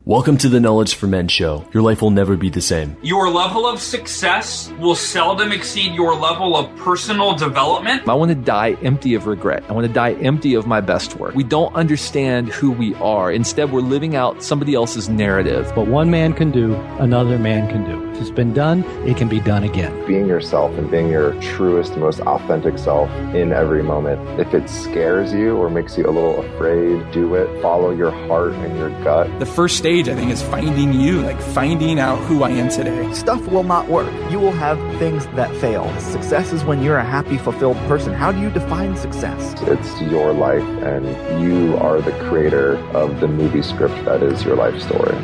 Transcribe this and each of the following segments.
Welcome to the Knowledge for Men show. Your life will never be the same. Your level of success will seldom exceed your level of personal development. I want to die empty of regret. I want to die empty of my best work. We don't understand who we are. Instead, we're living out somebody else's narrative. What one man can do, another man can do. If it's been done, it can be done again. Being yourself and being your truest, most authentic self in every moment. If it scares you or makes you a little afraid, do it. Follow your heart and your gut. The first stage, I think, is finding you, like finding out who I am today. Stuff will not work. You will have things that fail. Success is when you're a happy, fulfilled person. How do you define success? It's your life, and you are the creator of the movie script that is your life story.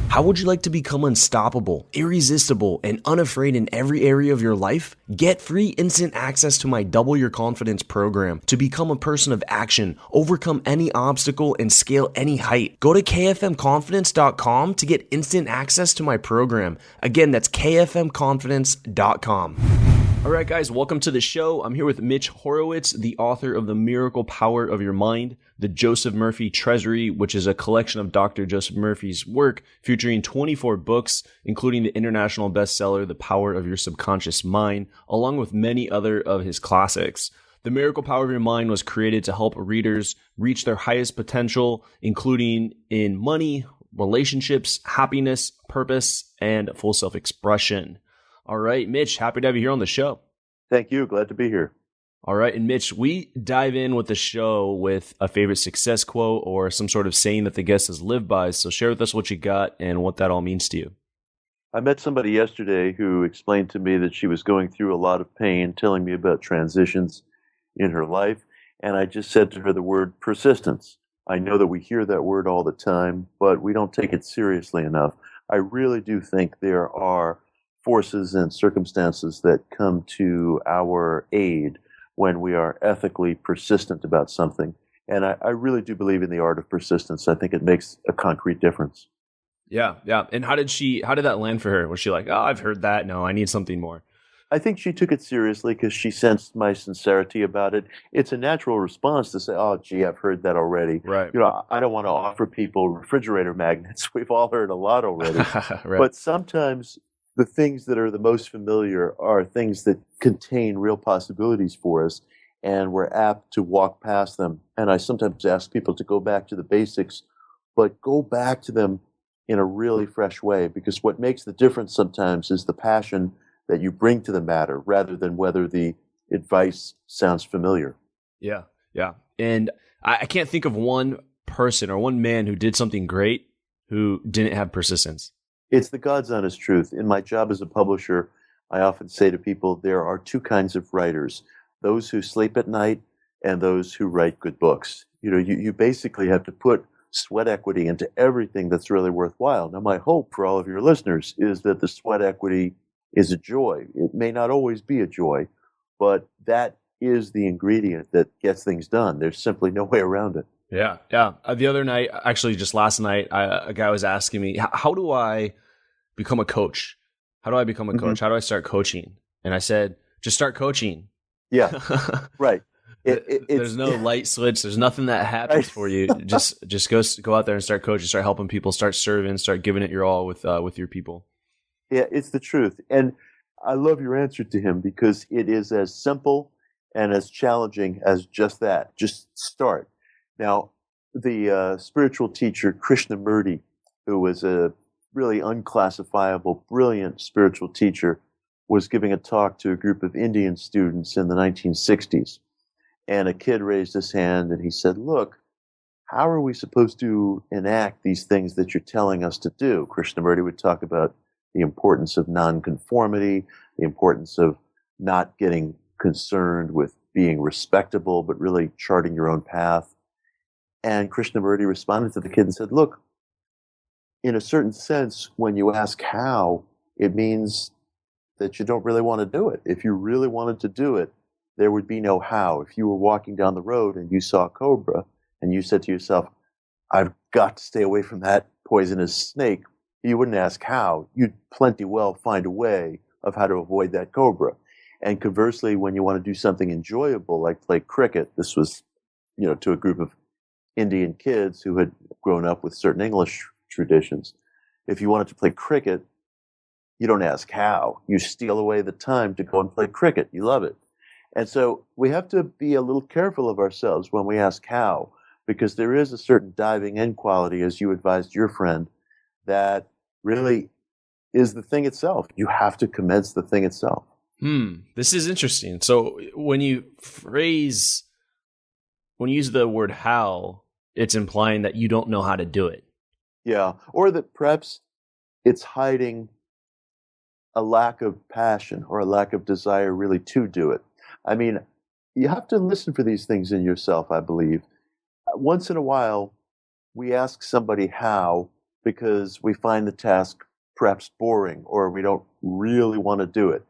How would you like to become unstoppable, irresistible, and unafraid in every area of your life? Get free instant access to my Double Your Confidence program to become a person of action, overcome any obstacle, and scale any height. Go to kfmconfidence.com to get instant access to my program. Again, that's kfmconfidence.com. All right, guys, welcome to the show. I'm here with Mitch Horowitz, the author of The Miracle Power of Your Mind, the Joseph Murphy Treasury, which is a collection of Dr. Joseph Murphy's work featuring 24 books, including the international bestseller, The Power of Your Subconscious Mind, along with many other of his classics. The Miracle Power of Your Mind was created to help readers reach their highest potential, including in money, relationships, happiness, purpose, and full self-expression. All right, Mitch, happy to have you here on the show. Thank you. Glad to be here. All right. And Mitch, we dive in with the show with a favorite success quote or some sort of saying that the guest has lived by. So share with us what you got and what that all means to you. I met somebody yesterday who explained to me that she was going through a lot of pain, telling me about transitions in her life. And I just said to her the word persistence. I know that we hear that word all the time, but we don't take it seriously enough. I really do think there are forces and circumstances that come to our aid when we are ethically persistent about something. And I really do believe in the art of persistence. I think it makes a concrete difference. Yeah. And how did that land for her? Was she like, oh, I've heard that. No, I need something more. I think she took it seriously because she sensed my sincerity about it. It's a natural response to say, oh, gee, I've heard that already. Right. You know, I don't want to offer people refrigerator magnets. We've all heard a lot already. Right. But sometimes the things that are the most familiar are things that contain real possibilities for us, and we're apt to walk past them. And I sometimes ask people to go back to the basics, but go back to them in a really fresh way, because what makes the difference sometimes is the passion that you bring to the matter rather than whether the advice sounds familiar. Yeah. And I can't think of one person or one man who did something great who didn't have persistence. It's the God's honest truth. In my job as a publisher, I often say to people, there are two kinds of writers, those who sleep at night and those who write good books. You know, you basically have to put sweat equity into everything that's really worthwhile. Now, my hope for all of your listeners is that the sweat equity is a joy. It may not always be a joy, but that is the ingredient that gets things done. There's simply no way around it. Yeah. The other night, actually just last night, a guy was asking me, how do I become a coach? How do I become a coach? How do I start coaching? And I said, just start coaching. Yeah, right. There's no light switch. There's nothing that happens for you. Just go out there and start coaching, start helping people, start serving, start giving it your all with your people. Yeah, it's the truth. And I love your answer to him because it is as simple and as challenging as just that. Just start. Now, the spiritual teacher Krishnamurti, who was a really unclassifiable, brilliant spiritual teacher, was giving a talk to a group of Indian students in the 1960s. And a kid raised his hand and he said, look, how are we supposed to enact these things that you're telling us to do? Krishnamurti would talk about the importance of nonconformity, the importance of not getting concerned with being respectable, but really charting your own path. And Krishnamurti responded to the kid and said, look, in a certain sense, when you ask how, it means that you don't really want to do it. If you really wanted to do it, there would be no how. If you were walking down the road and you saw a cobra and you said to yourself, I've got to stay away from that poisonous snake, you wouldn't ask how. You'd plenty well find a way of how to avoid that cobra. And conversely, when you want to do something enjoyable, like play cricket, this was, to a group of Indian kids who had grown up with certain English traditions. If you wanted to play cricket, you don't ask how. You steal away the time to go and play cricket. You love it. And so we have to be a little careful of ourselves when we ask how, because there is a certain diving in quality, as you advised your friend, that really is the thing itself. You have to commence the thing itself. This is interesting. So when you use the word how, it's implying that you don't know how to do it. Yeah. Or that perhaps it's hiding a lack of passion or a lack of desire really to do it. I mean, you have to listen for these things in yourself, I believe. Once in a while, we ask somebody how because we find the task perhaps boring or we don't really want to do it.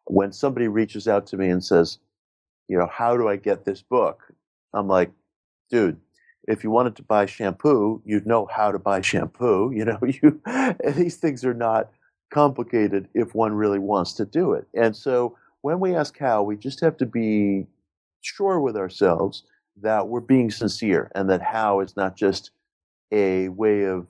When somebody reaches out to me and says, how do I get this book? I'm like, dude, if you wanted to buy shampoo, you'd know how to buy shampoo. These things are not complicated if one really wants to do it. And so when we ask how, we just have to be sure with ourselves that we're being sincere and that how is not just a way of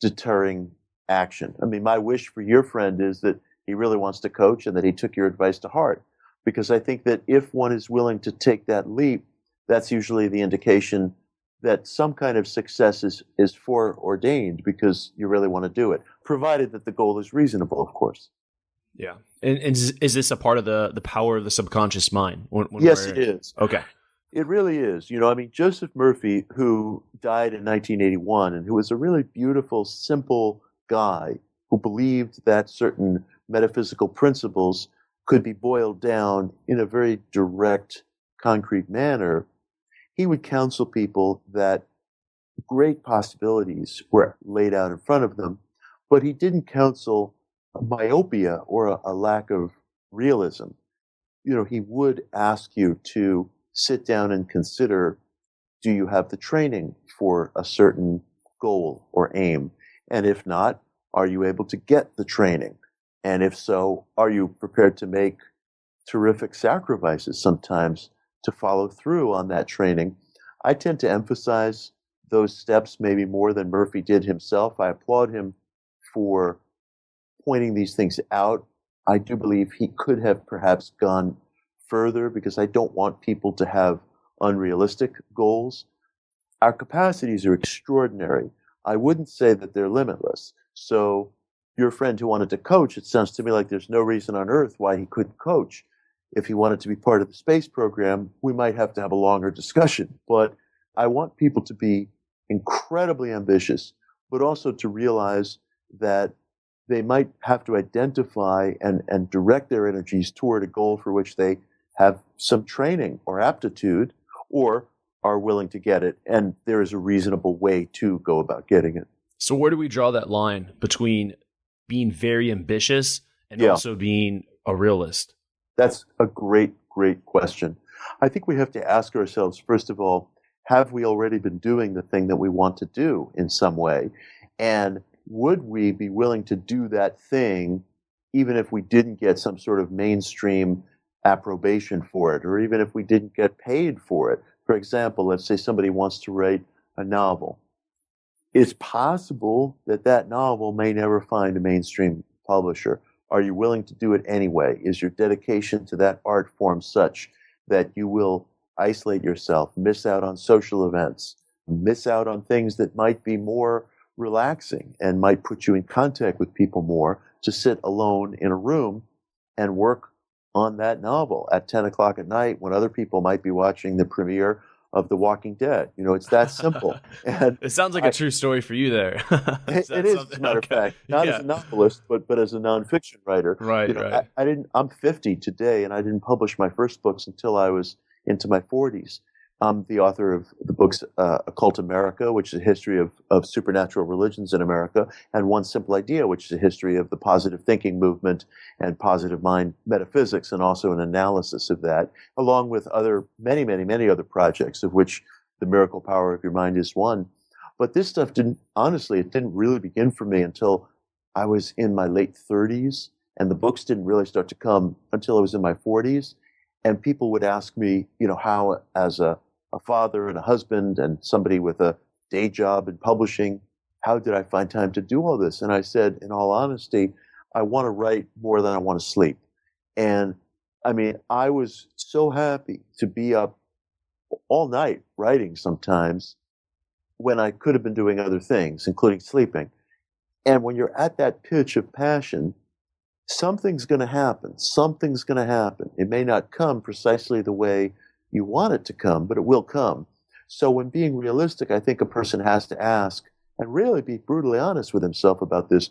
deterring action. I mean, my wish for your friend is that he really wants to coach and that he took your advice to heart. Because I think that if one is willing to take that leap, that's usually the indication that some kind of success is foreordained because you really want to do it, provided that the goal is reasonable, of course. Yeah. And is this a part of the power of the subconscious mind? Yes, it is. Okay. It really is. Joseph Murphy, who died in 1981 and who was a really beautiful, simple guy who believed that certain metaphysical principles could be boiled down in a very direct, concrete manner, he would counsel people that great possibilities were laid out in front of them, but he didn't counsel myopia or a lack of realism. He would ask you to sit down and consider, do you have the training for a certain goal or aim? And if not, are you able to get the training? And if so, are you prepared to make terrific sacrifices sometimes to follow through on that training? I tend to emphasize those steps maybe more than Murphy did himself. I applaud him for pointing these things out. I do believe he could have perhaps gone further because I don't want people to have unrealistic goals. Our capacities are extraordinary. I wouldn't say that they're limitless. So your friend who wanted to coach, it sounds to me like there's no reason on earth why he couldn't coach. If he wanted to be part of the space program, we might have to have a longer discussion. But I want people to be incredibly ambitious, but also to realize that they might have to identify and direct their energies toward a goal for which they have some training or aptitude or are willing to get it. And there is a reasonable way to go about getting it. So where do we draw that line between being very ambitious and also being a realist? That's a great, great question. I think we have to ask ourselves, first of all, have we already been doing the thing that we want to do in some way? And would we be willing to do that thing even if we didn't get some sort of mainstream approbation for it, or even if we didn't get paid for it? For example, let's say somebody wants to write a novel. It's possible that that novel may never find a mainstream publisher. Are you willing to do it anyway? Is your dedication to that art form such that you will isolate yourself, miss out on social events, miss out on things that might be more relaxing and might put you in contact with people more, to sit alone in a room and work on that novel at 10 o'clock at night when other people might be watching the premiere of The Walking Dead? It's that simple. And it sounds like a true story for you there. It is, as a matter of fact, not as a novelist, but as a nonfiction writer. Right. I'm 50 today, and I didn't publish my first books until I was into my 40s. I'm the author of the books Occult America, which is a history of supernatural religions in America, and One Simple Idea, which is a history of the positive thinking movement and positive mind metaphysics, and also an analysis of that, along with many, many, many other projects, of which The Miracle Power of Your Mind is one. But this stuff didn't really begin for me until I was in my late 30s, and the books didn't really start to come until I was in my 40s. And people would ask me, how as a a father and a husband and somebody with a day job in publishing. How did I find time to do all this? And I said, in all honesty, I want to write more than I want to sleep. And I mean, I was so happy to be up all night writing sometimes when I could have been doing other things, including sleeping. And when you're at that pitch of passion, something's going to happen. Something's going to happen. It may not come precisely the way you want it to come, but it will come. So when being realistic, I think a person has to ask and really be brutally honest with himself about this.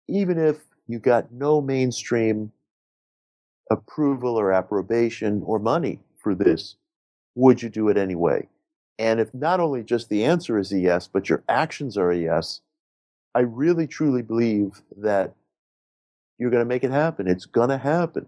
Even if you got no mainstream approval or approbation or money for this, would you do it anyway? And if not only just the answer is a yes, but your actions are a yes, I really truly believe that you're going to make it happen. It's going to happen.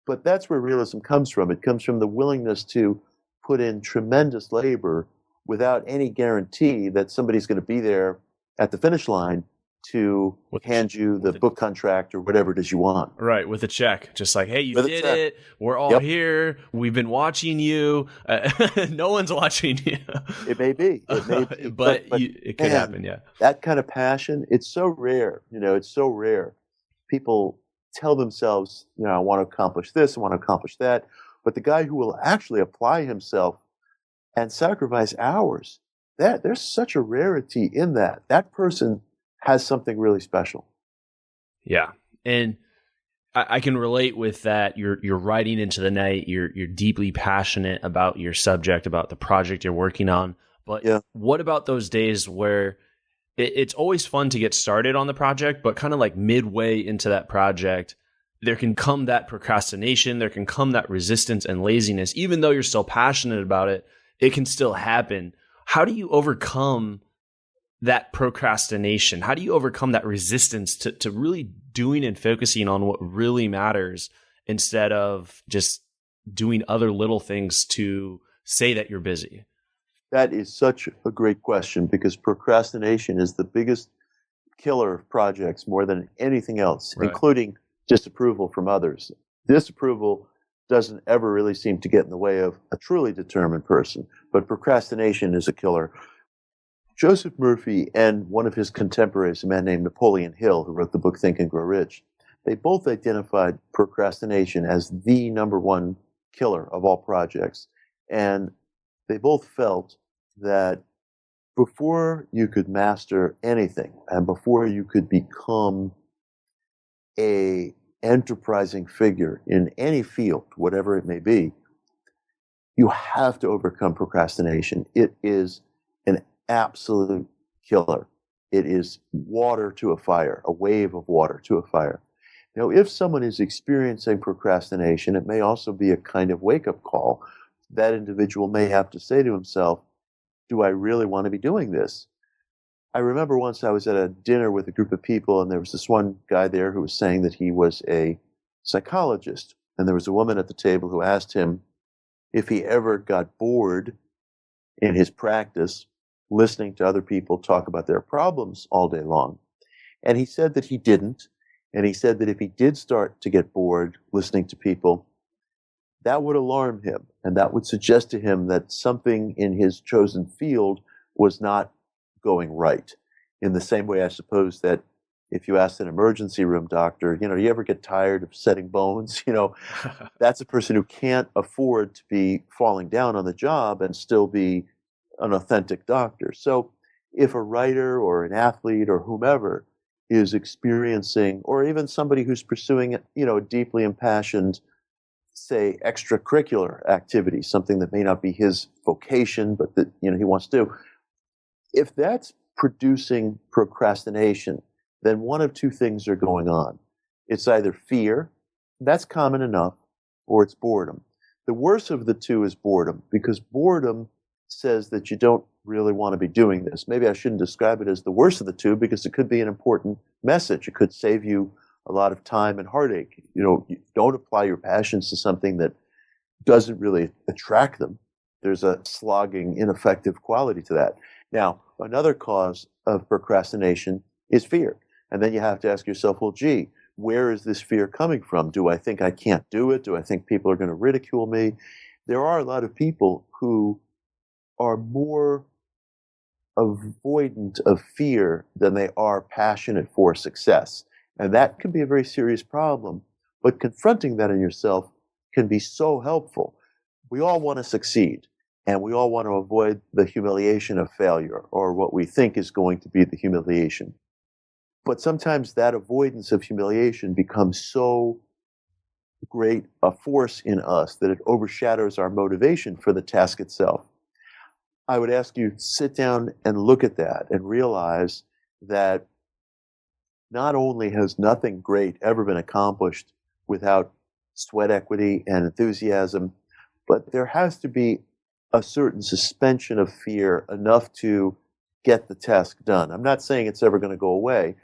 But that's where realism comes from. It comes from the willingness to put in tremendous labor without any guarantee that somebody's going to be there at the finish line to hand you the book contract or whatever it is you want. Right, with a check. Just like, hey, you did it. We're all here. We've been watching you. No one's watching you. It may be. It may be. but it could happen, yeah. That kind of passion, it's so rare. It's so rare. People tell themselves, I want to accomplish this, I want to accomplish that. But the guy who will actually apply himself and sacrifice hours, there's such a rarity in that. That person has something really special. Yeah. And I can relate with that. You're writing into the night. You're deeply passionate about your subject, about the project you're working on. But what about those days where it's always fun to get started on the project, but kind of like midway into that project, there can come that procrastination, there can come that resistance and laziness. Even though you're still passionate about it, it can still happen. How do you overcome that procrastination? How do you overcome that resistance to really doing and focusing on what really matters instead of just doing other little things to say that you're busy? That is such a great question, because procrastination is the biggest killer of projects more than anything else, including disapproval from others. Disapproval doesn't ever really seem to get in the way of a truly determined person, but procrastination is a killer. Joseph Murphy and one of his contemporaries, a man named Napoleon Hill, who wrote the book Think and Grow Rich, they both identified procrastination as the number one killer of all projects. And they both felt that before you could master anything and before you could become a enterprising figure in any field, whatever it may be, you have to overcome procrastination. It is an absolute killer. It is water to a fire, a wave of water to a fire. Now, if someone is experiencing procrastination, it may also be a kind of wake-up call. That individual may have to say to himself, do I really want to be doing this? I remember once I was at a dinner with a group of people, and there was this one guy there who was saying that he was a psychologist. And there was a woman at the table who asked him if he ever got bored in his practice listening to other people talk about their problems all day long. And he said that he didn't. And he said that if he did start to get bored listening to people, that would alarm him, and that would suggest to him that something in his chosen field was not going right. In the same way, I suppose that if you asked an emergency room doctor, do you ever get tired of setting bones? That's a person who can't afford to be falling down on the job and still be an authentic doctor. So if a writer or an athlete or whomever is experiencing, or even somebody who's pursuing, a deeply impassioned, say, extracurricular activity, something that may not be his vocation, but that he wants to do. If that's producing procrastination, then one of two things are going on. It's either fear, that's common enough, or it's boredom. The worst of the two is boredom, because boredom says that you don't really want to be doing this. Maybe I shouldn't describe it as the worst of the two, because it could be an important message. It could save you a lot of time and heartache. You don't apply your passions to something that doesn't really attract them. There's a slogging, ineffective quality to that. Now, another cause of procrastination is fear. And then you have to ask yourself, well, gee, where is this fear coming from? Do I think I can't do it? Do I think people are going to ridicule me? there are a lot of people who are more avoidant of fear than they are passionate for success. And that can be a very serious problem. But confronting that in yourself can be so helpful. We all want to succeed, and we all want to avoid the humiliation of failure, or what we think is going to be the humiliation. But sometimes that avoidance of humiliation becomes so great a force in us that it overshadows our motivation for the task itself. I would ask you to sit down and look at that and realize that not only has nothing great ever been accomplished without sweat equity and enthusiasm, but there has to be a certain suspension of fear enough to get the task done. I'm not saying it's ever going to go away.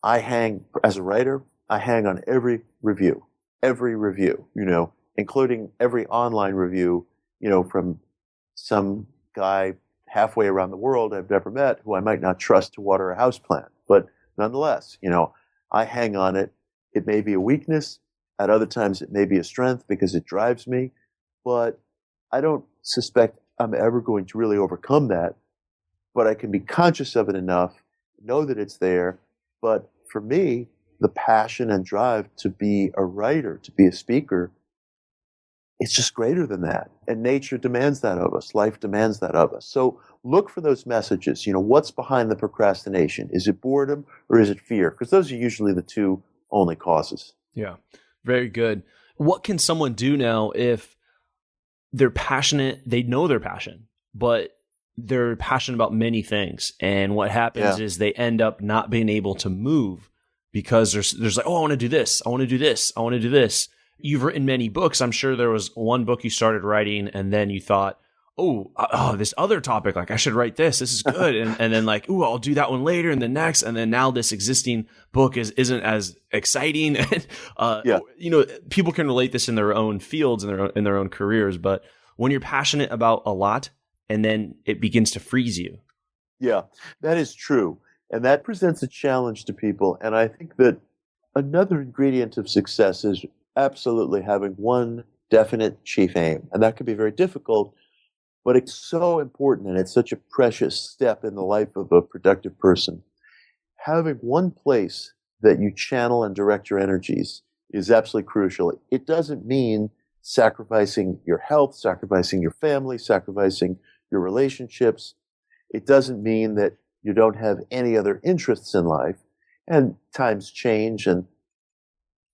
As a writer, I hang on every review, including every online review, from some guy halfway around the world I've never met who I might not trust to water a houseplant. But nonetheless, I hang on it. It may be a weakness. At other times, it may be a strength because it drives me. But I don't suspect I'm ever going to really overcome that. But I can be conscious of it enough, know that it's there. But for me, the passion and drive to be a writer, to be a speaker, it's just greater than that. And nature demands that of us. Life demands that of us. So look for those messages. What's behind the procrastination? Is it boredom or is it fear? Because those are usually the two only causes. Yeah, very good. What can someone do now if they're passionate, they know they're passionate, but they're passionate about many things? And what happens is they end up not being able to move because there's like, oh, I want to do this. I want to do this. I want to do this. You've written many books. I'm sure there was one book you started writing and then you thought, oh, this other topic, like I should write this. This is good. And then like, oh, I'll do that one later and the next. And then now this existing book isn't as exciting. People can relate this in their own fields and in their own careers. But when you're passionate about a lot and then it begins to freeze you. Yeah, that is true. And that presents a challenge to people. And I think that another ingredient of success is absolutely having one definite chief aim. And that can be very difficult, but it's so important and it's such a precious step in the life of a productive person. Having one place that you channel and direct your energies is absolutely crucial. It doesn't mean sacrificing your health, sacrificing your family, sacrificing your relationships. It doesn't mean that you don't have any other interests in life. And times change, and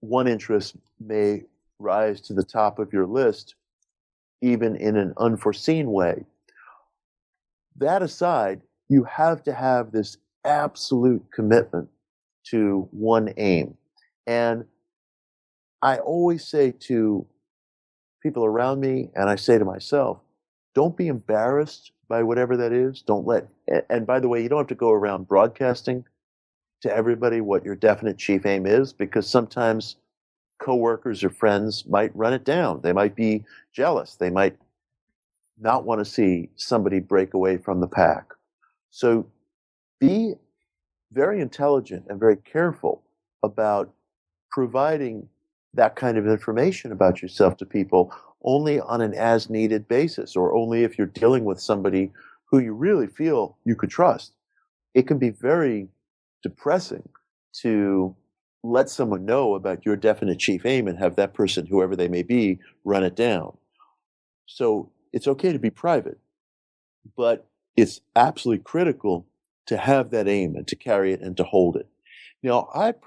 one interest may rise to the top of your list, even in an unforeseen way. That aside, you have to have this absolute commitment to one aim. And I always say to people around me, and I say to myself, don't be embarrassed by whatever that is. And by the way, you don't have to go around broadcasting to everybody what your definite chief aim is, because sometimes coworkers or friends might run it down. They might be jealous. They might not want to see somebody break away from the pack. So be very intelligent and very careful about providing that kind of information about yourself to people only on an as-needed basis, or only if you're dealing with somebody who you really feel you could trust. It can be very depressing to let someone know about your definite chief aim and have that person, whoever they may be, run it down. So it's okay to be private, but it's absolutely critical to have that aim and to carry it and to hold it. Now, I've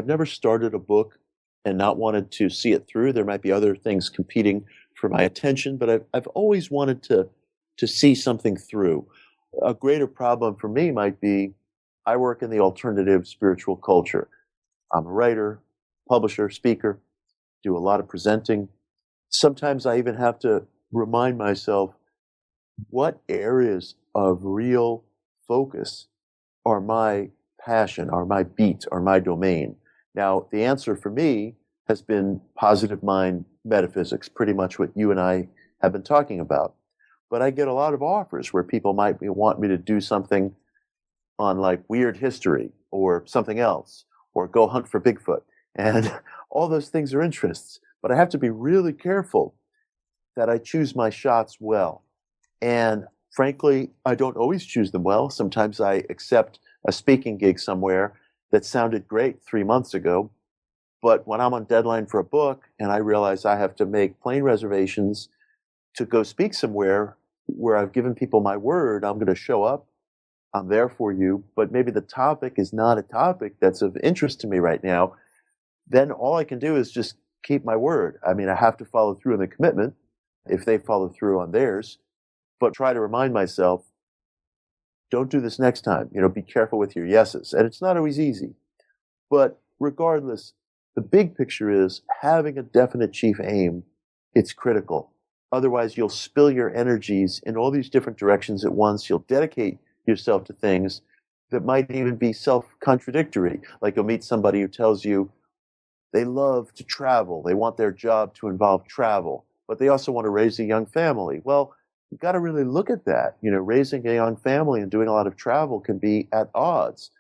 never started a book and not wanted to see it through. There might be other things competing for my attention, but I've always wanted to see something through. A greater problem for me might be I work in the alternative spiritual culture. I'm a writer, publisher, speaker, do a lot of presenting. Sometimes I even have to remind myself what areas of real focus are my passion, are my beat, are my domain. Now, the answer for me has been positive mind metaphysics, pretty much what you and I have been talking about. But I get a lot of offers where people might want me to do something on like weird history or something else, or go hunt for Bigfoot. And all those things are interests. But I have to be really careful that I choose my shots well. And frankly, I don't always choose them well. Sometimes I accept a speaking gig somewhere that sounded great 3 months ago. But when I'm on deadline for a book and I realize I have to make plane reservations to go speak somewhere where I've given people my word, I'm going to show up, I'm there for you, but maybe the topic is not a topic that's of interest to me right now, then all I can do is just keep my word. I mean, I have to follow through on the commitment if they follow through on theirs, but try to remind myself, don't do this next time. Be careful with your yeses. And it's not always easy. But regardless, the big picture is having a definite chief aim. It's critical. Otherwise, you'll spill your energies in all these different directions at once. You'll dedicate yourself to things that might even be self-contradictory. Like you'll meet somebody who tells you they love to travel. They want their job to involve travel, but they also want to raise a young family. Well, you've got to really look at that. Raising a young family and doing a lot of travel can be at odds.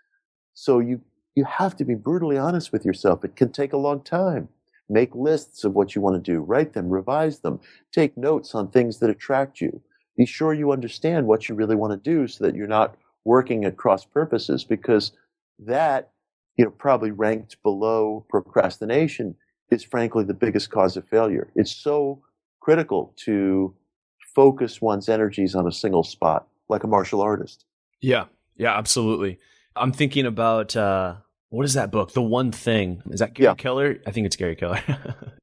So you have to be brutally honest with yourself. It can take a long time. Make lists of what you want to do. Write them, revise them. Take notes on things that attract you. Be sure you understand what you really want to do so that you're not working at cross purposes, because that, probably ranked below procrastination, is frankly the biggest cause of failure. It's so critical to focus one's energies on a single spot, like a martial artist. Yeah, absolutely. I'm thinking about, what is that book? The One Thing. Is that Gary Keller? I think it's Gary Keller.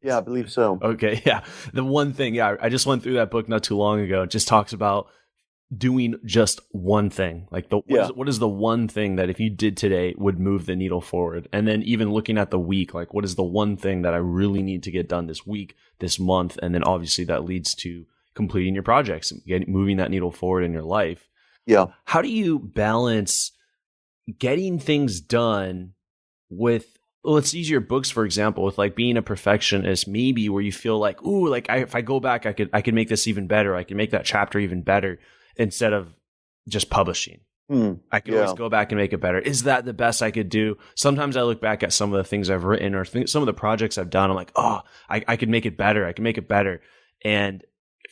Yeah, I believe so. Okay, yeah. The One Thing. Yeah, I just went through that book not too long ago. It just talks about doing just one thing. Like what is the one thing that if you did today would move the needle forward? And then even looking at the week, like what is the one thing that I really need to get done this week, this month? And then obviously that leads to completing your projects and moving that needle forward in your life. Yeah. How do you balance getting things done with, let's use your books, for example, with like being a perfectionist, maybe where you feel like, ooh, like if I go back, I could make this even better. I can make that chapter even better instead of just publishing. I could always go back and make it better. Is that the best I could do? Sometimes I look back at some of the things I've written or some of the projects I've done. I'm like, oh, I could make it better. I can make it better. And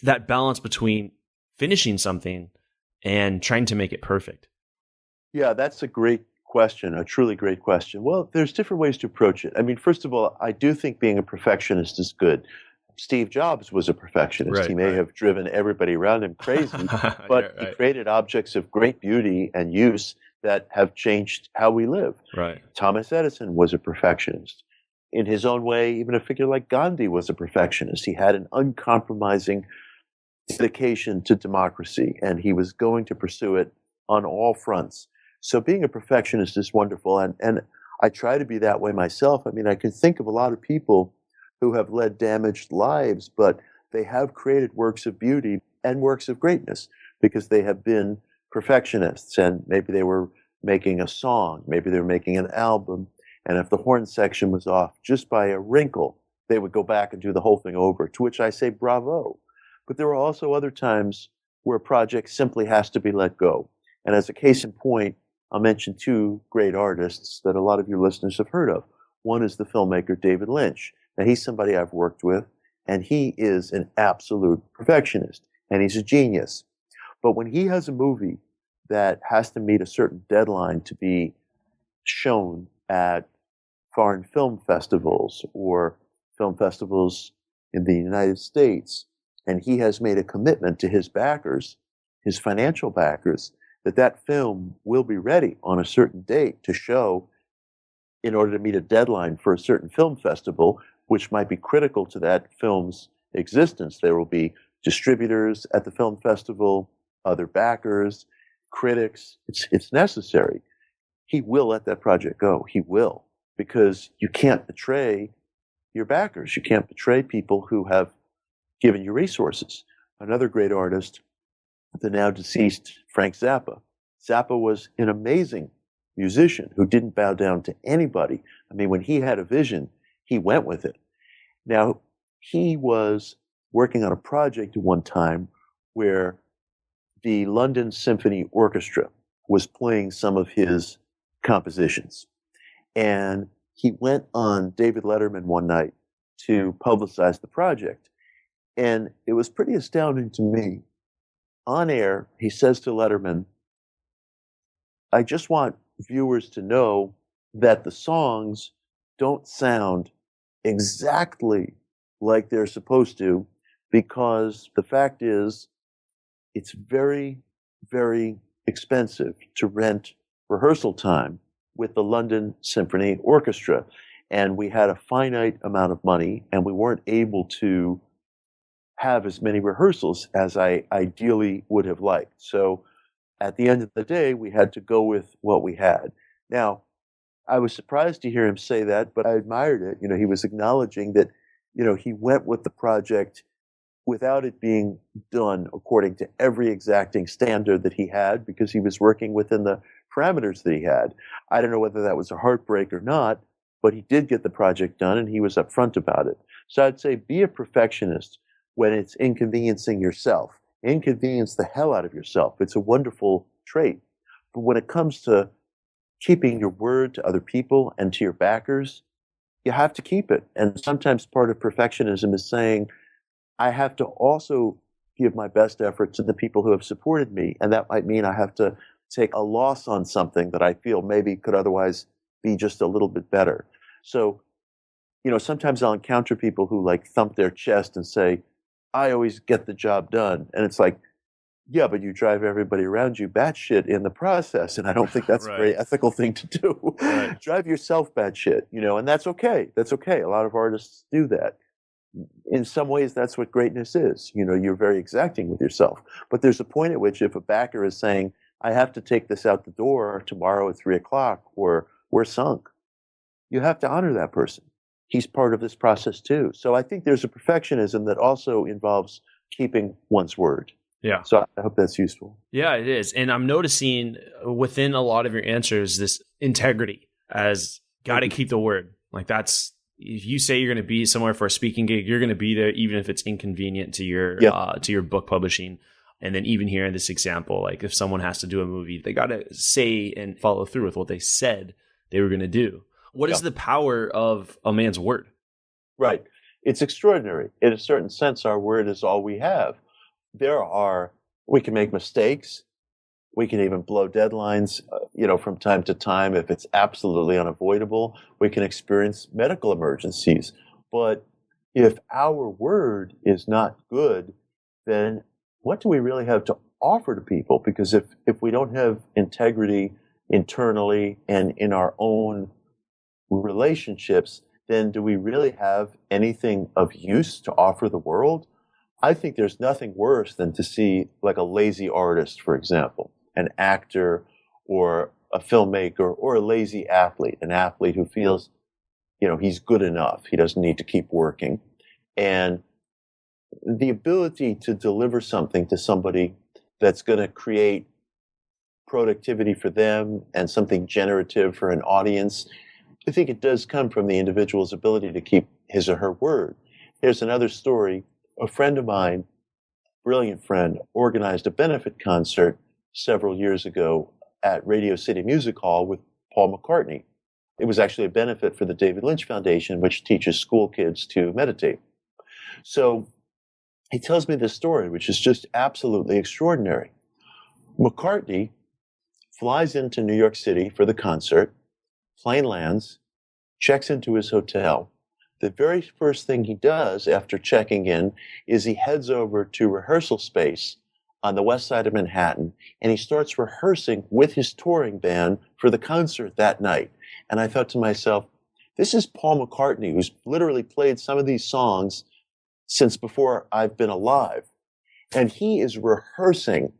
that balance between finishing something and trying to make it perfect. Yeah, that's a great question, a truly great question. Well, there's different ways to approach it. I mean, first of all, I do think being a perfectionist is good. Steve Jobs was a perfectionist. He may have driven everybody around him crazy, but he created objects of great beauty and use that have changed how we live. Right. Thomas Edison was a perfectionist. In his own way, even a figure like Gandhi was a perfectionist. He had an uncompromising dedication to democracy, and he was going to pursue it on all fronts. So being a perfectionist is wonderful, and I try to be that way myself. I mean, I can think of a lot of people who have led damaged lives, but they have created works of beauty and works of greatness because they have been perfectionists, and maybe they were making a song, maybe they were making an album, and if the horn section was off just by a wrinkle, they would go back and do the whole thing over, to which I say bravo. But there are also other times where a project simply has to be let go. And as a case in point, I'll mention two great artists that a lot of your listeners have heard of. One is the filmmaker David Lynch. Now, he's somebody I've worked with, and he is an absolute perfectionist, and he's a genius. But when he has a movie that has to meet a certain deadline to be shown at foreign film festivals or film festivals in the United States, and he has made a commitment to his backers, his financial backers, that film will be ready on a certain date to show in order to meet a deadline for a certain film festival, which might be critical to that film's existence. There will be distributors at the film festival, other backers, critics. It's necessary. He will let that project go. He will, because you can't betray your backers. You can't betray people who have given you resources. Another great artist, the now deceased Frank Zappa. Zappa was an amazing musician who didn't bow down to anybody. I mean, when he had a vision, he went with it. Now, he was working on a project at one time where the London Symphony Orchestra was playing some of his compositions. And he went on David Letterman one night to publicize the project. And it was pretty astounding to me. On air, he says to Letterman, I just want viewers to know that the songs don't sound exactly like they're supposed to, because the fact is it's very, very expensive to rent rehearsal time with the London Symphony Orchestra. And we had a finite amount of money, and we weren't able to have as many rehearsals as I ideally would have liked. So at the end of the day, we had to go with what we had. Now, I was surprised to hear him say that, but I admired it. You know, he was acknowledging that, you know, he went with the project without it being done according to every exacting standard that he had, because he was working within the parameters that he had. I don't know whether that was a heartbreak or not, but he did get the project done, and he was upfront about it. So I'd say be a perfectionist when it's inconveniencing yourself. Inconvenience the hell out of yourself. It's a wonderful trait. But when it comes to keeping your word to other people and to your backers, you have to keep it. And sometimes part of perfectionism is saying, I have to also give my best effort to the people who have supported me. And that might mean I have to take a loss on something that I feel maybe could otherwise be just a little bit better. So, you know, sometimes I'll encounter people who like thump their chest and say, I always get the job done. And it's like, yeah, but you drive everybody around you batshit in the process. And I don't think that's a very ethical thing to do. Right. Drive yourself batshit, you know, and that's okay. That's okay. A lot of artists do that. In some ways, that's what greatness is. You know, you're very exacting with yourself. But there's a point at which if a backer is saying, I have to take this out the door tomorrow at 3:00, or we're sunk, you have to honor that person. He's part of this process too. So I think there's a perfectionism that also involves keeping one's word. Yeah. So I hope that's useful. Yeah, it is. And I'm noticing within a lot of your answers, this integrity as got to keep the word. Like that's, if you say you're going to be somewhere for a speaking gig, you're going to be there, even if it's inconvenient to your book publishing. And then even here in this example, like if someone has to do a movie, they got to say and follow through with what they said they were going to do. What is the power of a man's word? Right. It's extraordinary. In a certain sense, our word is all we have. We can make mistakes. We can even blow deadlines, from time to time if it's absolutely unavoidable. We can experience medical emergencies. But if our word is not good, then what do we really have to offer to people? Because if we don't have integrity internally and in our own relationships, then do we really have anything of use to offer the world? I think there's nothing worse than to see like a lazy artist, for example, an actor or a filmmaker or a lazy athlete, an athlete who feels, he's good enough. He doesn't need to keep working. And the ability to deliver something to somebody that's going to create productivity for them and something generative for an audience, I think it does come from the individual's ability to keep his or her word. Here's another story. A friend of mine, brilliant friend, organized a benefit concert several years ago at Radio City Music Hall with Paul McCartney. It was actually a benefit for the David Lynch Foundation, which teaches school kids to meditate. So he tells me this story, which is just absolutely extraordinary. McCartney flies into New York City for the concert, plane lands, checks into his hotel. The very first thing he does after checking in is he heads over to rehearsal space on the west side of Manhattan, and he starts rehearsing with his touring band for the concert that night. And I thought to myself, this is Paul McCartney, who's literally played some of these songs since before I've been alive. And he is rehearsing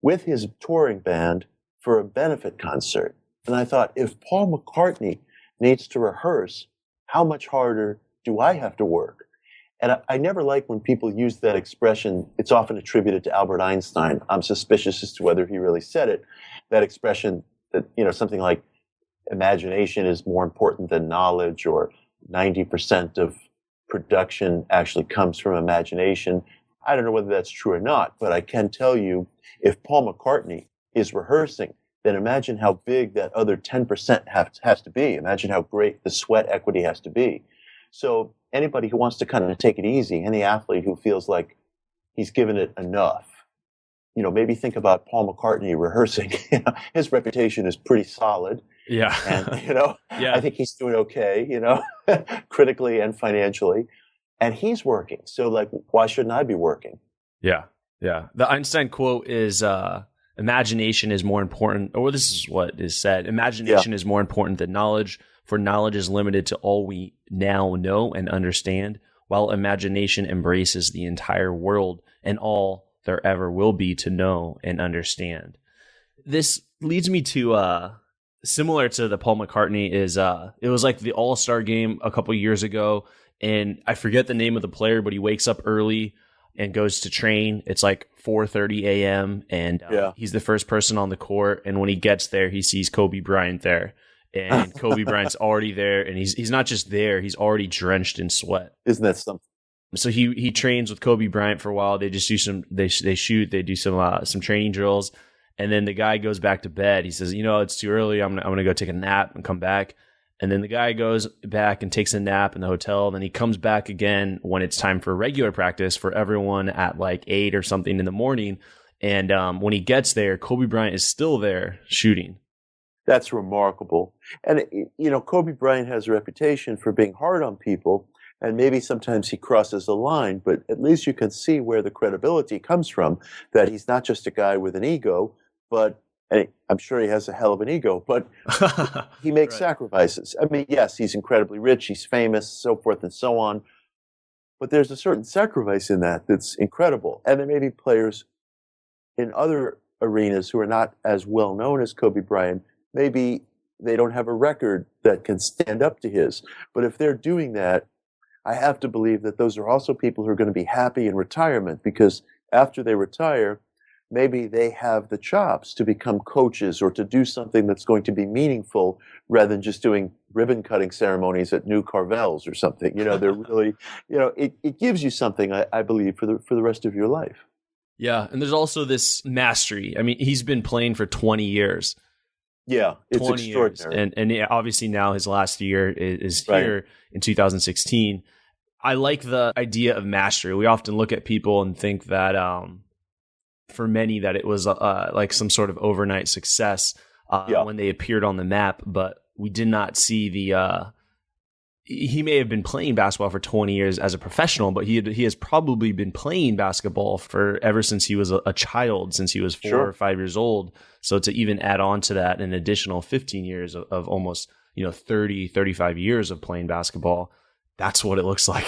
with his touring band for a benefit concert. And I thought, if Paul McCartney needs to rehearse, how much harder do I have to work? And I never like when people use that expression. It's often attributed to Albert Einstein. I'm suspicious as to whether he really said it. That expression that, something like imagination is more important than knowledge, or 90% of production actually comes from imagination. I don't know whether that's true or not, but I can tell you, if Paul McCartney is rehearsing, then imagine how big that other 10% has to be. Imagine how great the sweat equity has to be. So anybody who wants to kind of take it easy, any athlete who feels like he's given it enough, maybe think about Paul McCartney rehearsing. His reputation is pretty solid. Yeah. And, Yeah. I think he's doing okay, critically and financially. And he's working. So, like, why shouldn't I be working? Yeah. Yeah. The Einstein quote is, imagination is more important, or this is what is said. Imagination is more important than knowledge, for knowledge is limited to all we now know and understand, while imagination embraces the entire world and all there ever will be to know and understand. This leads me to similar to the Paul McCartney is it was like the All-Star game a couple years ago, and I forget the name of the player, but he wakes up early and goes to train. It's like 4:30 a.m. and he's the first person on the court, and when he gets there, he sees Kobe Bryant there. And Kobe Bryant's already there, and he's not just there, he's already drenched in sweat. Isn't that something? So he trains with Kobe Bryant for a while. They just do they shoot, they do some training drills, and then the guy goes back to bed. He says, it's too early. I'm gonna go take a nap and come back. And then the guy goes back and takes a nap in the hotel. Then he comes back again when it's time for regular practice for everyone at like 8 or something in the morning. And when he gets there, Kobe Bryant is still there shooting. That's remarkable. And, Kobe Bryant has a reputation for being hard on people, and maybe sometimes he crosses a line, but at least you can see where the credibility comes from, that he's not just a guy with an ego, but, and I'm sure he has a hell of an ego, but he makes sacrifices. I mean, yes, he's incredibly rich, he's famous, so forth and so on, but there's a certain sacrifice in that that's incredible. And there may be players in other arenas who are not as well known as Kobe Bryant. Maybe they don't have a record that can stand up to his. But if they're doing that, I have to believe that those are also people who are going to be happy in retirement, because after they retire, maybe they have the chops to become coaches or to do something that's going to be meaningful rather than just doing ribbon cutting ceremonies at New Carvel's or something. They're really, it gives you something, I believe, for the rest of your life. Yeah. And there's also this mastery. I mean, he's been playing for 20 years. Yeah, it's extraordinary. Years. And obviously now his last year is here in 2016. I like the idea of mastery. We often look at people and think that for many that it was like some sort of overnight success when they appeared on the map, but we did not see the he may have been playing basketball for 20 years as a professional, but he has probably been playing basketball for ever since he was a child, since he was 4 or 5 years old. So to even add on to that an additional 15 years of almost 30, 35 years of playing basketball, that's what it looks like.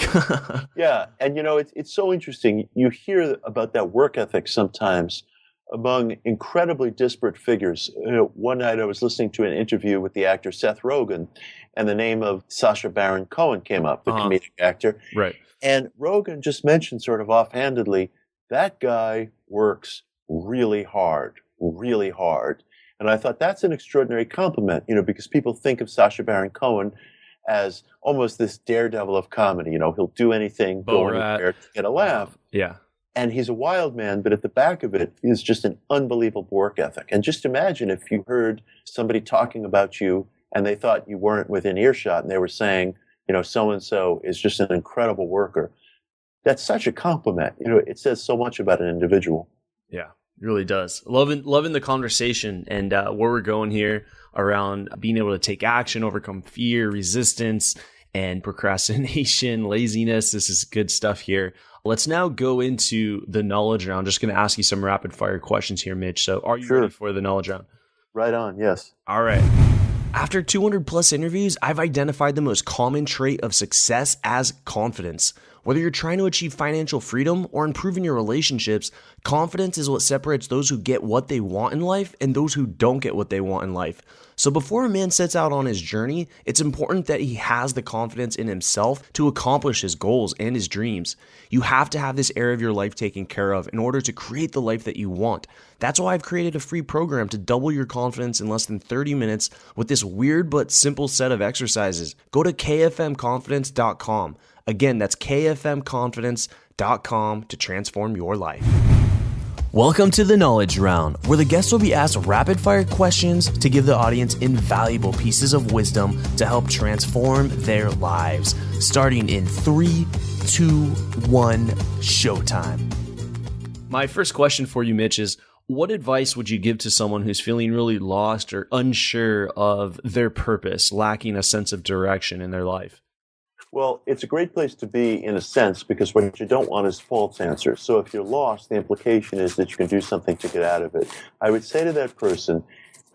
Yeah, and it's so interesting. You hear about that work ethic sometimes among incredibly disparate figures. One night I was listening to an interview with the actor Seth Rogen, and the name of Sacha Baron Cohen came up, the comedic actor. Right. And Rogen just mentioned sort of offhandedly, that guy works really hard. And I thought that's an extraordinary compliment, because people think of Sacha Baron Cohen as almost this daredevil of comedy. He'll do anything, go anywhere to get a laugh. Yeah. And he's a wild man, but at the back of it is just an unbelievable work ethic. And just imagine if you heard somebody talking about you and they thought you weren't within earshot and they were saying, so-and-so is just an incredible worker. That's such a compliment. It says so much about an individual. Yeah, it really does. Loving the conversation and where we're going here around being able to take action, overcome fear, resistance, and procrastination, laziness. This is good stuff here. Let's now go into the knowledge round. Just going to ask you some rapid fire questions here, Mitch. So are you ready for the knowledge round? Right on, yes. All right. After 200 plus interviews, I've identified the most common trait of success as confidence. Whether you're trying to achieve financial freedom or improving your relationships, confidence is what separates those who get what they want in life and those who don't get what they want in life. So before a man sets out on his journey, it's important that he has the confidence in himself to accomplish his goals and his dreams. You have to have this area of your life taken care of in order to create the life that you want. That's why I've created a free program to double your confidence in less than 30 minutes with this weird but simple set of exercises. Go to kfmconfidence.com. Again, that's kfmconfidence.com to transform your life. Welcome to the Knowledge Round, where the guests will be asked rapid-fire questions to give the audience invaluable pieces of wisdom to help transform their lives. Starting in 3, 2, 1, showtime. My first question for you, Mitch, is what advice would you give to someone who's feeling really lost or unsure of their purpose, lacking a sense of direction in their life? Well, it's a great place to be in a sense because what you don't want is false answers. So if you're lost, the implication is that you can do something to get out of it. I would say to that person,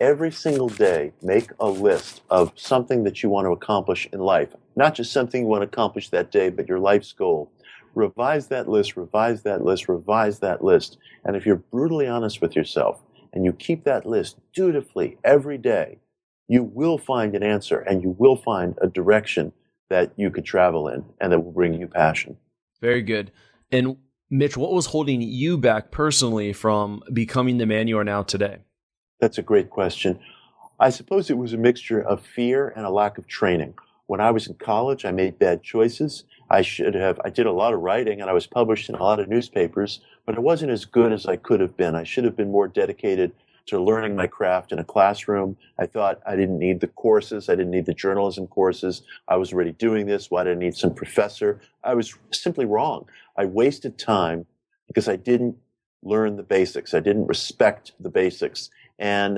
every single day, make a list of something that you want to accomplish in life. Not just something you want to accomplish that day, but your life's goal. Revise that list, revise that list, revise that list. And if you're brutally honest with yourself and you keep that list dutifully every day, you will find an answer and you will find a direction that you could travel in and that will bring you passion. Very good. And Mitch, what was holding you back personally from becoming the man you are now today? That's a great question. I suppose it was a mixture of fear and a lack of training. When I was in college, I made bad choices. I did a lot of writing and I was published in a lot of newspapers, but I wasn't as good as I could have been. I should have been more dedicated to learning my craft in a classroom. I thought I didn't need the courses. I didn't need the journalism courses. I was already doing this. Why did I need some professor? I was simply wrong. I wasted time because I didn't learn the basics. I didn't respect the basics. And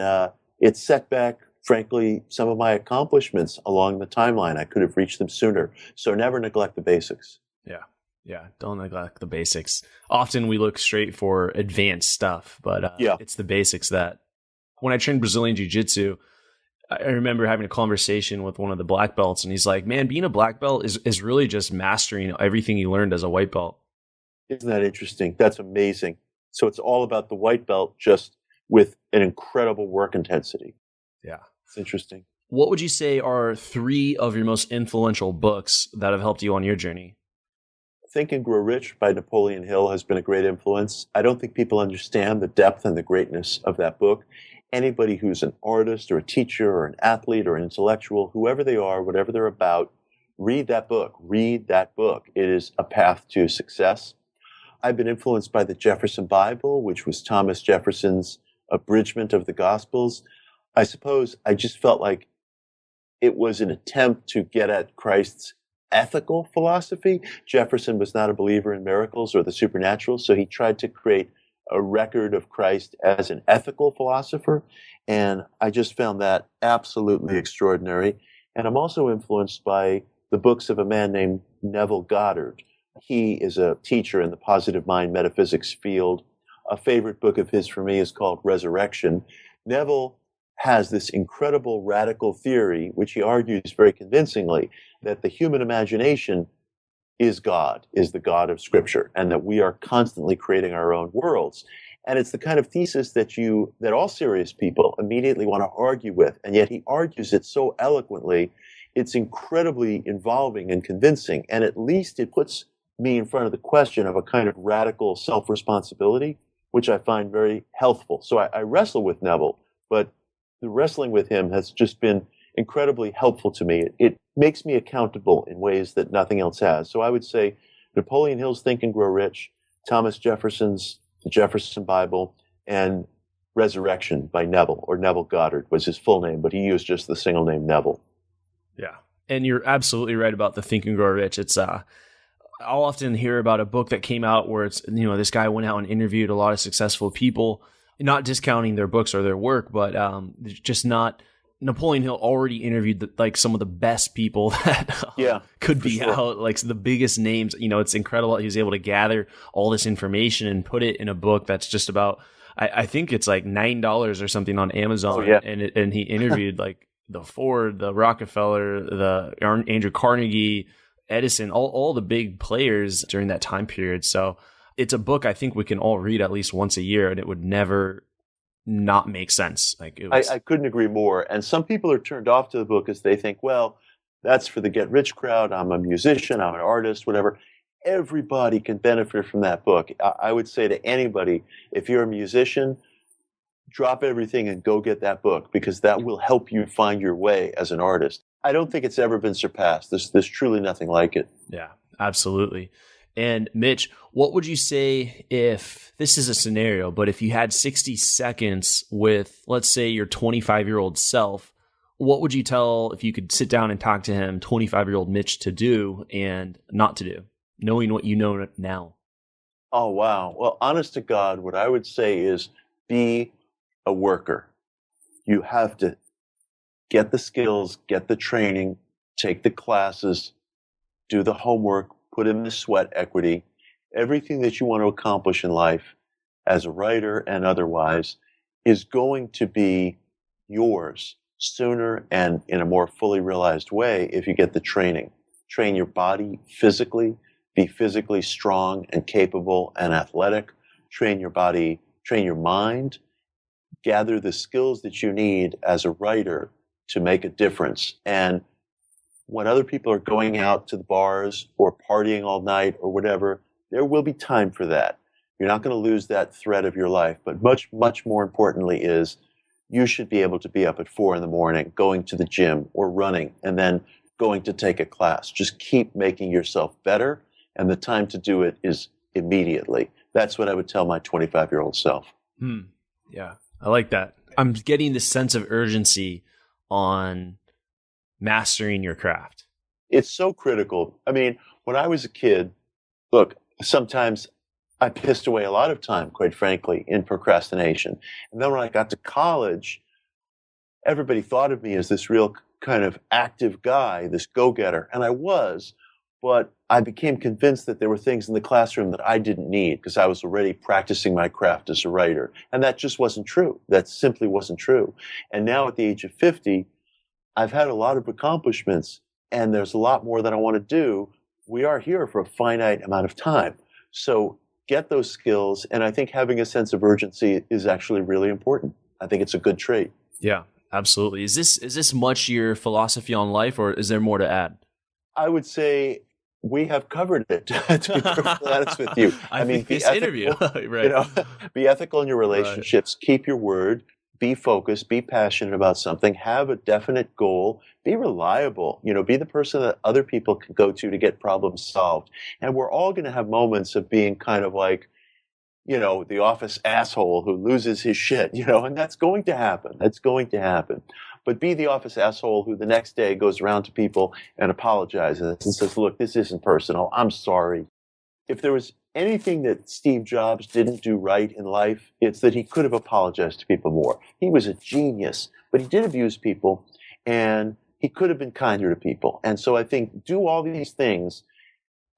it set back, frankly, some of my accomplishments along the timeline. I could have reached them sooner. So never neglect the basics. Yeah, don't neglect the basics. Often we look straight for advanced stuff, but it's the basics that, when I trained Brazilian Jiu-Jitsu, I remember having a conversation with one of the black belts, and he's like, man, being a black belt is really just mastering everything you learned as a white belt. Isn't that interesting? That's amazing. So it's all about the white belt, just with an incredible work intensity. Yeah. It's interesting. What would you say are 3 of your most influential books that have helped you on your journey? Think and Grow Rich by Napoleon Hill has been a great influence. I don't think people understand the depth and the greatness of that book. Anybody who's an artist or a teacher or an athlete or an intellectual, whoever they are, whatever they're about, read that book. Read that book. It is a path to success. I've been influenced by the Jefferson Bible, which was Thomas Jefferson's abridgment of the Gospels. I suppose I just felt like it was an attempt to get at Christ's ethical philosophy. Jefferson was not a believer in miracles or the supernatural, so he tried to create a record of Christ as an ethical philosopher, and I just found that absolutely extraordinary. And I'm also influenced by the books of a man named Neville Goddard. He is a teacher in the positive mind metaphysics field. A favorite book of his for me is called Resurrection. Neville has this incredible radical theory, which he argues very convincingly, that the human imagination is God, is the God of Scripture, and that we are constantly creating our own worlds. And it's the kind of thesis that all serious people immediately want to argue with, and yet he argues it so eloquently, it's incredibly involving and convincing, and at least it puts me in front of the question of a kind of radical self-responsibility, which I find very healthful. So I wrestle with Neville, but the wrestling with him has just been incredibly helpful to me. It makes me accountable in ways that nothing else has. So I would say Napoleon Hill's Think and Grow Rich, Thomas Jefferson's The Jefferson Bible, and Resurrection by Neville, or Neville Goddard was his full name, but he used just the single name Neville. Yeah. And you're absolutely right about the Think and Grow Rich. It's I'll often hear about a book that came out where it's, this guy went out and interviewed a lot of successful people, not discounting their books or their work, but just not. Napoleon Hill already interviewed some of the best people that could be out, like the biggest names. It's incredible he was able to gather all this information and put it in a book that's just about, I think it's like $9 or something on Amazon. Oh, yeah. And he interviewed like the Ford, the Rockefeller, the Andrew Carnegie, Edison, all the big players during that time period. So it's a book I think we can all read at least once a year, and it would never not make sense. I couldn't agree more. And some people are turned off to the book as they think, well, that's for the get rich crowd. I'm a musician, I'm an artist, whatever. Everybody can benefit from that book. I would say to anybody, if you're a musician, drop everything and go get that book, because that will help you find your way as an artist. I don't think it's ever been surpassed. There's truly nothing like it. Yeah, absolutely. And Mitch, what would you say if this is a scenario, but if you had 60 seconds with, let's say, your 25-year-old self, what would you tell if you could sit down and talk to him, 25-year-old Mitch, to do and not to do, knowing what you know now? Oh, wow. Well, honest to God, what I would say is be a worker. You have to get the skills, get the training, take the classes, do the homework, put in the sweat equity. Everything that you want to accomplish in life as a writer and otherwise is going to be yours sooner and in a more fully realized way if you get the training. Train your body physically, be physically strong and capable and athletic. Train your body, train your mind, gather the skills that you need as a writer to make a difference. And when other people are going out to the bars or partying all night or whatever, there will be time for that. You're not going to lose that thread of your life. But much, much more importantly is you should be able to be up at 4 a.m, going to the gym or running, and then going to take a class. Just keep making yourself better, and the time to do it is immediately. That's what I would tell my 25-year-old self. Yeah, I like that. I'm getting this sense of urgency on mastering your craft. It's so critical. I mean, when I was a kid, look, sometimes I pissed away a lot of time, quite frankly, in procrastination. And then when I got to college, everybody thought of me as this real kind of active guy, this go-getter. And I was, but I became convinced that there were things in the classroom that I didn't need because I was already practicing my craft as a writer. And that just wasn't true. That simply wasn't true. And now at the age of 50, I've had a lot of accomplishments, and there's a lot more that I want to do. We are here for a finite amount of time. So get those skills, and I think having a sense of urgency is actually really important. I think it's a good trait. Yeah, absolutely. Is this much your philosophy on life, or is there more to add? I would say we have covered it, to be perfectly honest with you. I mean, be this ethical, interview, right? Be ethical in your relationships, keep your word, be focused, be passionate about something, have a definite goal, be reliable, be the person that other people can go to get problems solved. And we're all going to have moments of being kind of like, the office asshole who loses his shit, and that's going to happen. That's going to happen. But be the office asshole who the next day goes around to people and apologizes and says, look, this isn't personal. I'm sorry. If there was anything that Steve Jobs didn't do right in life, it's that he could have apologized to people more. He was a genius, but he did abuse people, and he could have been kinder to people. And so I think do all these things,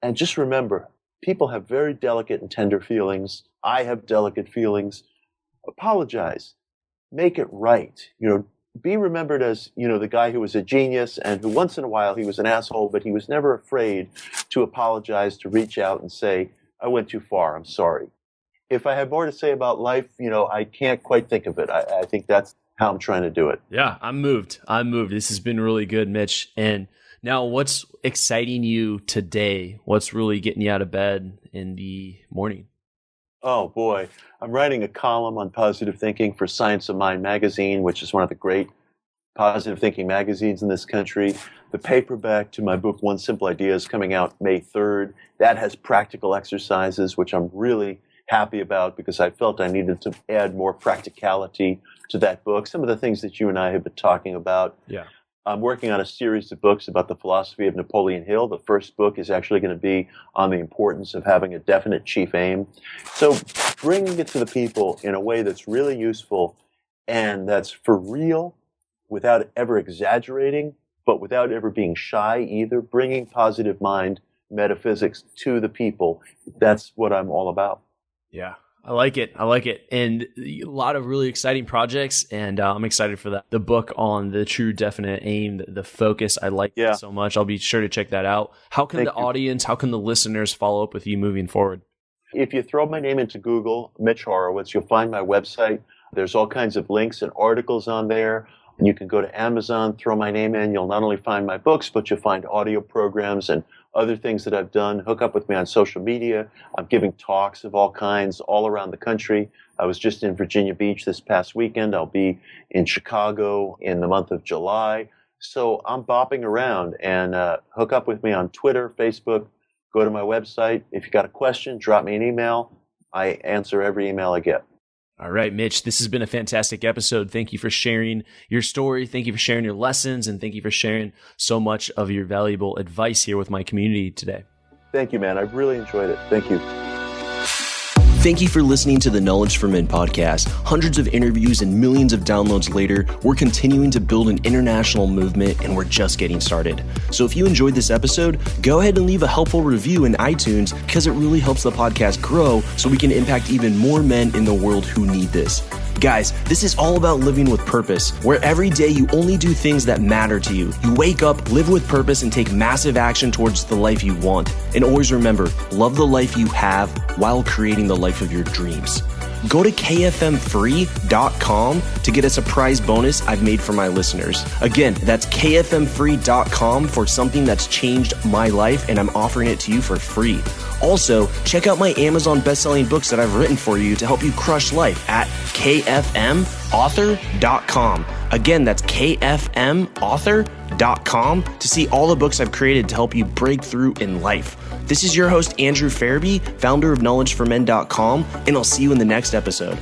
and just remember, people have very delicate and tender feelings. I have delicate feelings. Apologize. Make it right. Be remembered as, the guy who was a genius and who once in a while he was an asshole, but he was never afraid to apologize, to reach out and say, I went too far. I'm sorry. If I have more to say about life, I can't quite think of it. I think that's how I'm trying to do it. Yeah, I'm moved. This has been really good, Mitch. And now what's exciting you today? What's really getting you out of bed in the morning? Oh, boy. I'm writing a column on positive thinking for Science of Mind magazine, which is one of the great positive thinking magazines in this country. The paperback to my book, One Simple Idea, is coming out May 3rd. That has practical exercises, which I'm really happy about because I felt I needed to add more practicality to that book. Some of the things that you and I have been talking about. Yeah. I'm working on a series of books about the philosophy of Napoleon Hill. The first book is actually going to be on the importance of having a definite chief aim. So bringing it to the people in a way that's really useful and that's for real without ever exaggerating, but without ever being shy either, bringing positive mind metaphysics to the people. That's what I'm all about. Yeah. I like it. And a lot of really exciting projects, and I'm excited for that. The book on the true definite aim, the focus, I like it so much. I'll be sure to check that out. How can audience, how can the listeners follow up with you moving forward? If you throw my name into Google, Mitch Horowitz, you'll find my website. There's all kinds of links and articles on there. You can go to Amazon, throw my name in. You'll not only find my books, but you'll find audio programs and other things that I've done. Hook up with me on social media. I'm giving talks of all kinds all around the country. I was just in Virginia Beach this past weekend. I'll be in Chicago in the month of July. So I'm bopping around, and hook up with me on Twitter, Facebook, Go to my website. If you got a question, drop me an email. I answer every email I get. All right, Mitch, this has been a fantastic episode. Thank you for sharing your story. Thank you for sharing your lessons. And thank you for sharing so much of your valuable advice here with my community today. Thank you, man. I've really enjoyed it. Thank you. Thank you for listening to the Knowledge for Men podcast. Hundreds of interviews and millions of downloads later, we're continuing to build an international movement, and we're just getting started. So if you enjoyed this episode, go ahead and leave a helpful review in iTunes, because it really helps the podcast grow so we can impact even more men in the world who need this. Guys, this is all about living with purpose, where every day you only do things that matter to you. You wake up, live with purpose, and take massive action towards the life you want. And always remember, love the life you have while creating the life of your dreams. Go to kfmfree.com to get a surprise bonus I've made for my listeners. Again, that's kfmfree.com for something that's changed my life, and I'm offering it to you for free. Also, check out my Amazon best-selling books that I've written for you to help you crush life at kfmauthor.com. Again, that's kfmauthor.com to see all the books I've created to help you break through in life. This is your host, Andrew Farabee, founder of knowledgeformen.com, and I'll see you in the next episode.